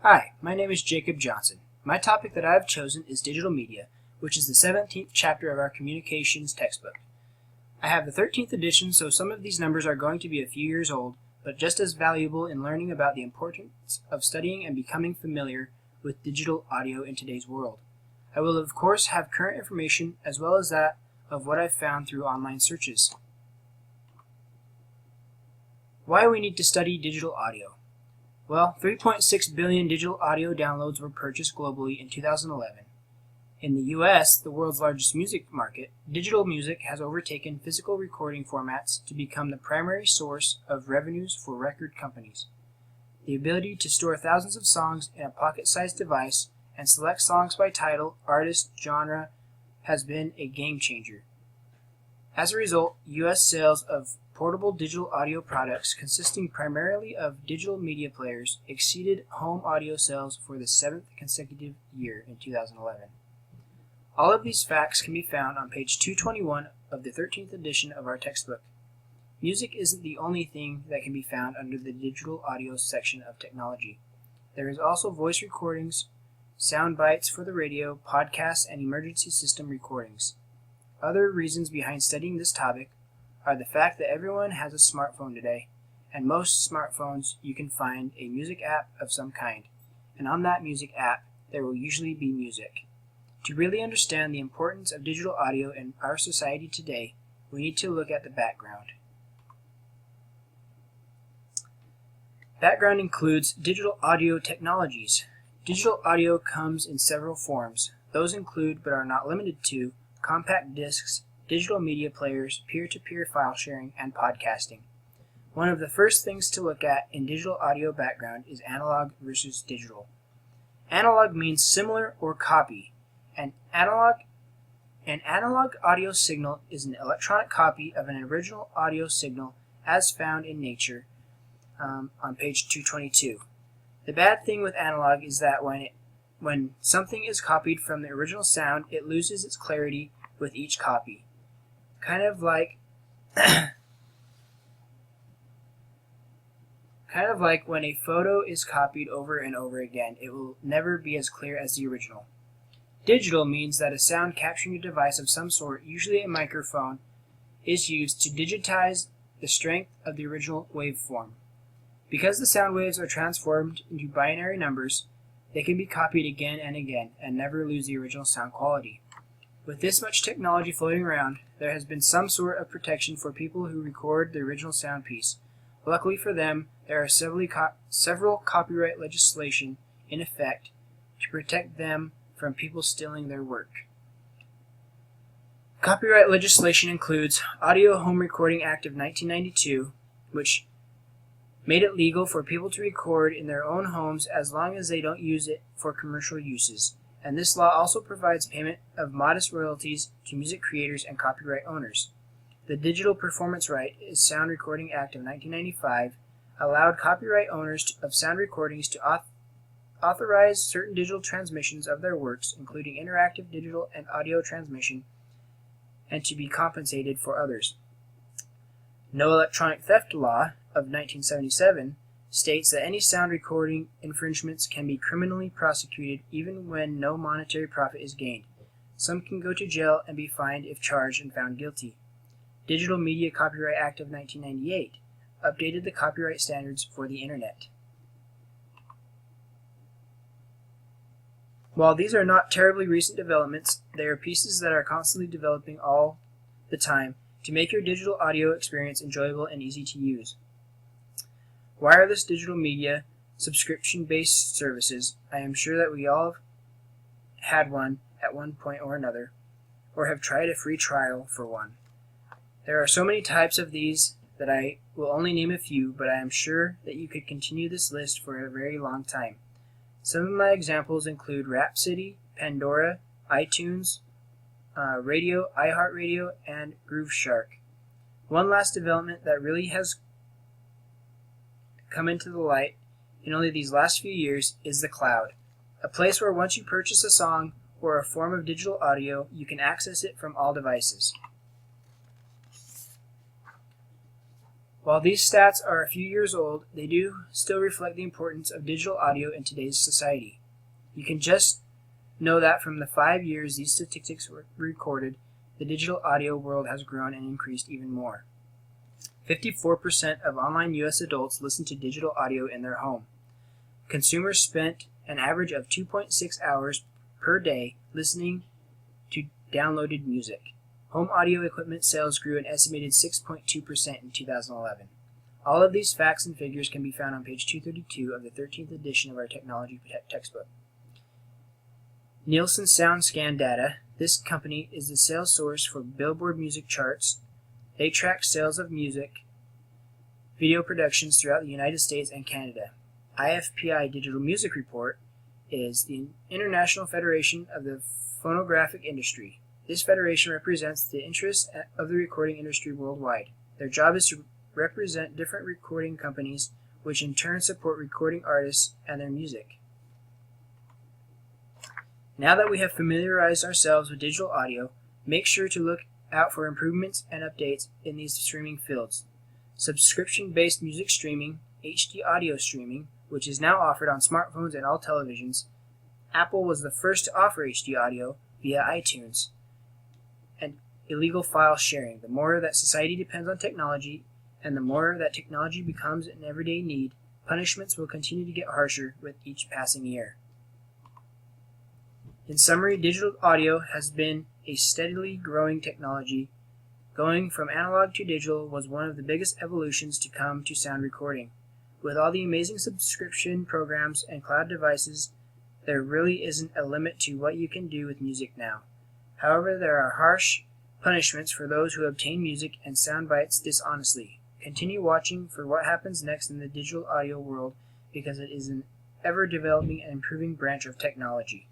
Hi, my name is Jacob Johnson. My topic that I have chosen is digital media, which is the 17th chapter of our communications textbook. I have the 13th edition, so some of these numbers are going to be a few years old, but just as valuable in learning about the importance of studying and becoming familiar with digital audio in today's world. I will of course have current information as well as that of what I've found through online searches. Why we need to study digital audio? Well, 3.6 billion digital audio downloads were purchased globally in 2011. In the US, the world's largest music market, digital music has overtaken physical recording formats to become the primary source of revenues for record companies. The ability to store thousands of songs in a pocket-sized device and select songs by title, artist, genre has been a game changer. As a result, US sales of portable digital audio products consisting primarily of digital media players exceeded home audio sales for the 7th consecutive year in 2011. All of these facts can be found on page 221 of the 13th edition of our textbook. Music isn't the only thing that can be found under the digital audio section of technology. There is also voice recordings, sound bites for the radio, podcasts, and emergency system recordings. Other reasons behind studying this topic are the fact that everyone has a smartphone today, and most smartphones you can find a music app of some kind, and on that music app there will usually be music. To really understand the importance of digital audio in our society today, we need to look at the background. Background includes digital audio technologies. Digital audio comes in several forms. Those include, but are not limited to, compact discs, digital media players, peer-to-peer file sharing, and podcasting. One of the first things to look at in digital audio background is analog versus digital. Analog means similar or copy. An analog audio signal is an electronic copy of an original audio signal as found in nature on page 222. The bad thing with analog is that when something is copied from the original sound, it loses its clarity with each copy. Kind of like when a photo is copied over and over again, it will never be as clear as the original. Digital means that a sound capturing device of some sort, usually a microphone, is used to digitize the strength of the original waveform. Because the sound waves are transformed into binary numbers, they can be copied again and again and never lose the original sound quality. With this much technology floating around, there has been some sort of protection for people who record the original sound piece. Luckily for them, there are several copyright legislation in effect to protect them from people stealing their work. Copyright legislation includes Audio Home Recording Act of 1992, which made it legal for people to record in their own homes as long as they don't use it for commercial uses. And this law also provides payment of modest royalties to music creators and copyright owners. The Digital Performance Right is Sound Recording Act of 1995 allowed copyright owners of sound recordings to authorize certain digital transmissions of their works, including interactive digital and audio transmission, and to be compensated for others. No Electronic Theft Law of 1977 states that any sound recording infringements can be criminally prosecuted even when no monetary profit is gained. Some can go to jail and be fined if charged and found guilty. Digital Media Copyright Act of 1998 updated the copyright standards for the Internet. While these are not terribly recent developments, they are pieces that are constantly developing all the time to make your digital audio experience enjoyable and easy to use. Wireless digital media, subscription-based services. I am sure that we all have had one at one point or another, or have tried a free trial for one. There are so many types of these that I will only name a few, but I am sure that you could continue this list for a very long time. Some of my examples include Rhapsody, Pandora, iTunes, Radio, iHeartRadio, and Grooveshark. One last development that really has come into the light in only these last few years is the cloud, a place where once you purchase a song or a form of digital audio, you can access it from all devices. While these stats are a few years old, they do still reflect the importance of digital audio in today's society. You can just know that from the 5 years these statistics were recorded, the digital audio world has grown and increased even more. 54% of online U.S. adults listen to digital audio in their home. Consumers spent an average of 2.6 hours per day listening to downloaded music. Home audio equipment sales grew an estimated 6.2% in 2011. All of these facts and figures can be found on page 232 of the 13th edition of our technology textbook. Nielsen SoundScan data. This company is the sales source for Billboard music charts. They track sales of music video productions throughout the United States and Canada. IFPI Digital Music Report is the International Federation of the Phonographic Industry. This federation represents the interests of the recording industry worldwide. Their job is to represent different recording companies, which in turn support recording artists and their music. Now that we have familiarized ourselves with digital audio, make sure to look out for improvements and updates in these streaming fields. Subscription-based music streaming, HD audio streaming, which is now offered on smartphones and all televisions. Apple was the first to offer HD audio via iTunes. And illegal file sharing. The more that society depends on technology, and the more that technology becomes an everyday need, punishments will continue to get harsher with each passing year. In summary, digital audio has been a steadily growing technology. Going from analog to digital was one of the biggest evolutions to come to sound recording. With all the amazing subscription programs and cloud devices, there really isn't a limit to what you can do with music now. However, there are harsh punishments for those who obtain music and sound bites dishonestly. Continue watching for what happens next in the digital audio world because it is an ever-developing and improving branch of technology.